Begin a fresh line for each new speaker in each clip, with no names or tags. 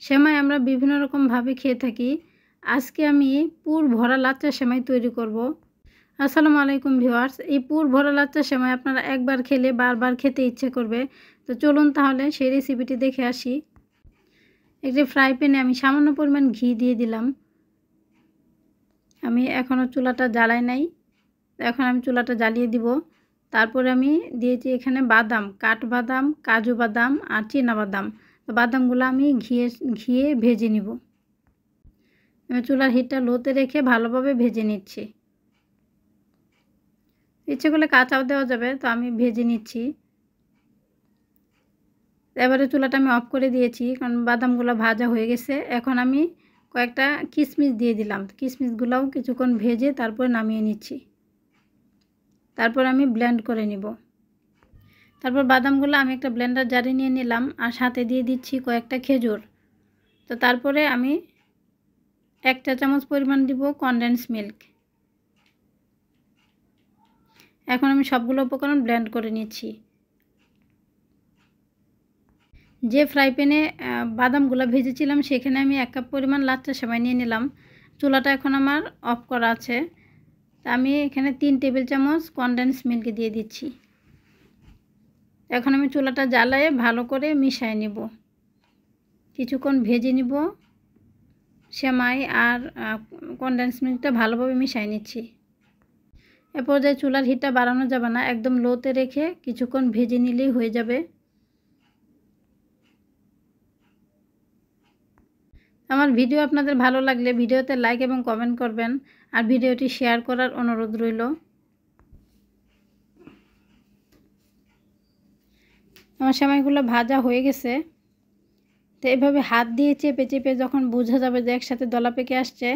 সেমাই আমরা বিভিন্ন রকমভাবে খেয়ে থাকি। আজকে আমি পুর ভরা লাচ্চা সেমাই তৈরি করব। আসসালামু আলাইকুম ভিউয়ার্স। এই পুর ভরা লাচ্চা সেমাই আপনারা একবার খেলে বারবার খেতে ইচ্ছে করবে। তো চলুন তাহলে সেই রেসিপিটি দেখে আসি। একটি ফ্রাই প্যানে আমি সামান্য পরিমাণ ঘি দিয়ে দিলাম। আমি এখনও চুলাটা জ্বালাই নাই, এখন আমি চুলাটা জ্বালিয়ে দিব। তারপরে আমি দিয়েছি এখানে বাদাম, কাঠবাদাম, কাজু বাদাম আর চীনা বাদাম। তো বাদামগুলো আমি ঘিয়ে ভেজে নিব। আমি চুলার হিটটা লোতে রেখে ভালোভাবে ভেজে নিচ্ছি। ইচ্ছে করলে কাঁচাও দেওয়া যাবে, তো আমি ভেজে নিচ্ছি। এবারে চুলাটা আমি অফ করে দিয়েছি, কারণ বাদামগুলো ভাজা হয়ে গেছে। এখন আমি কয়েকটা কিশমিশ দিয়ে দিলাম। কিশমিশগুলোও কিছুক্ষণ ভেজে তারপরে নামিয়ে নিচ্ছি। তারপর আমি ব্লেন্ড করে নিব। তারপর বাদামগুলো আমি একটা ব্লেন্ডার জারে নিয়ে নিলাম, আর সাথে দিয়ে দিচ্ছি কয়েকটা খেজুর। তো তারপরে আমি 1 চা চামচ পরিমাণ দিব কনডেন্স মিল্ক। এখন আমি সবগুলো উপকরণ ব্লেন্ড করে নিচ্ছি। যে ফ্রাই প্যানে বাদামগুলো ভেজেছিলাম সেখানে আমি 1 কাপ পরিমাণ লাচ্চা সেমাই নিয়ে নিলাম। চুলাটা এখন আমার অফ করা আছে। আমি এখানে 3 টেবিল চামচ কনডেন্স মিল্ক দিয়ে দিচ্ছি। এখন আমি চুলাটা জ্বালিয়ে ভালো করে মিশিয়ে নিব। কিছুক্ষণ ভেজে নিব সেমাই আর কনডেন্স মিল্কটা ভালোভাবে মিশিয়ে নিচ্ছি। এ পর্যায়ে চুলার হিটটা বাড়ানো যাবে না, একদম লোতে রেখে কিছুক্ষণ ভেজে নিলেই হয়ে যাবে। আমার ভিডিও আপনাদের ভালো লাগলে ভিডিওতে লাইক এবং কমেন্ট করবেন, আর ভিডিওটি শেয়ার করার অনুরোধ রইল। আমার সেমাইগুলো ভাজা হয়ে গেছে। তো এভাবে হাত দিয়ে চেপে চেপে যখন বোঝা যাবে যে একসাথে দলা পেকে আসছে,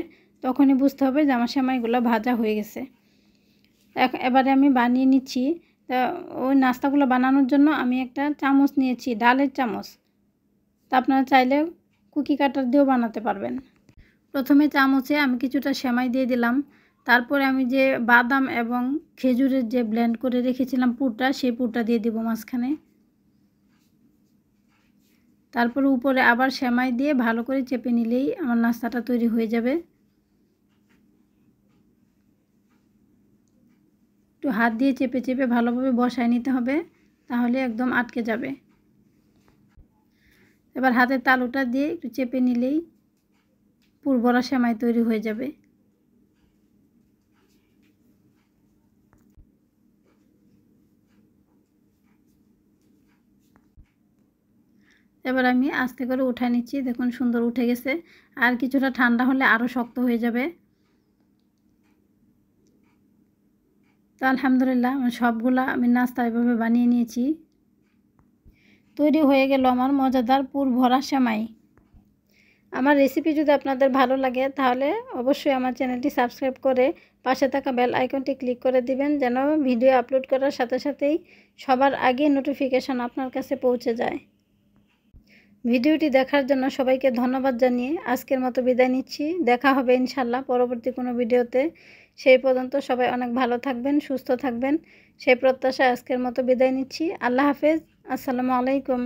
তখনই বুঝতে হবে যে আমার সেমাইগুলো ভাজা হয়ে গেছে। এবারে আমি বানিয়ে নিচ্ছি। তা ওই নাস্তাগুলো বানানোর জন্য আমি একটা চামচ নিয়েছি, ডালের চামচ। তা আপনারা চাইলে কুকি কাটার দিয়েও বানাতে পারবেন। প্রথমে চামচে আমি কিছুটা সেমাই দিয়ে দিলাম। তারপরে আমি যে বাদাম এবং খেজুরের যে ব্লেন্ড করে রেখেছিলাম পুরটা, সেই পুরটা দিয়ে দিব মাঝখানে। তারপরে উপরে আবার সেমাই দিয়ে ভালো করে চেপে নিলেই আমার নাস্তাটা তৈরি হয়ে যাবে। একটু হাত দিয়ে চেপে চেপে ভালোভাবে বসায় নিতে হবে, তাহলে একদম আটকে যাবে। এবার হাতের তালুটা দিয়ে একটু চেপে নিলেই পুর ভরা সেমাই তৈরি হয়ে যাবে। এবার আমি আস্তে করে উঠায় নিচ্ছি। দেখুন সুন্দর উঠে গেছে। আর কিছুটা ঠান্ডা হলে আরও শক্ত হয়ে যাবে। তো আলহামদুলিল্লাহ সবগুলা আমি নাস্তা এভাবে বানিয়ে নিয়েছি। তৈরি হয়ে গেল আমার মজাদার পুর ভরা সেমাই। আমার রেসিপি যদি আপনাদের ভালো লাগে তাহলে অবশ্যই আমার চ্যানেলটি সাবস্ক্রাইব করে পাশে থাকা বেল আইকনটি ক্লিক করে দিবেন, যেন ভিডিও আপলোড করার সাথে সাথেই সবার আগে নোটিফিকেশন আপনার কাছে পৌঁছে যায়। ভিডিওটি দেখার জন্য সবাইকে ধন্যবাদ জানিয়ে আজকের মতো বিদায় নিচ্ছি। দেখা হবে ইনশাল্লাহ পরবর্তী কোনো ভিডিওতে। সেই পর্যন্ত সবাই অনেক ভালো থাকবেন, সুস্থ থাকবেন, সেই প্রত্যাশায় আজকের মতো বিদায় নিচ্ছি। আল্লাহ হাফেজ। আসসালামু আলাইকুম।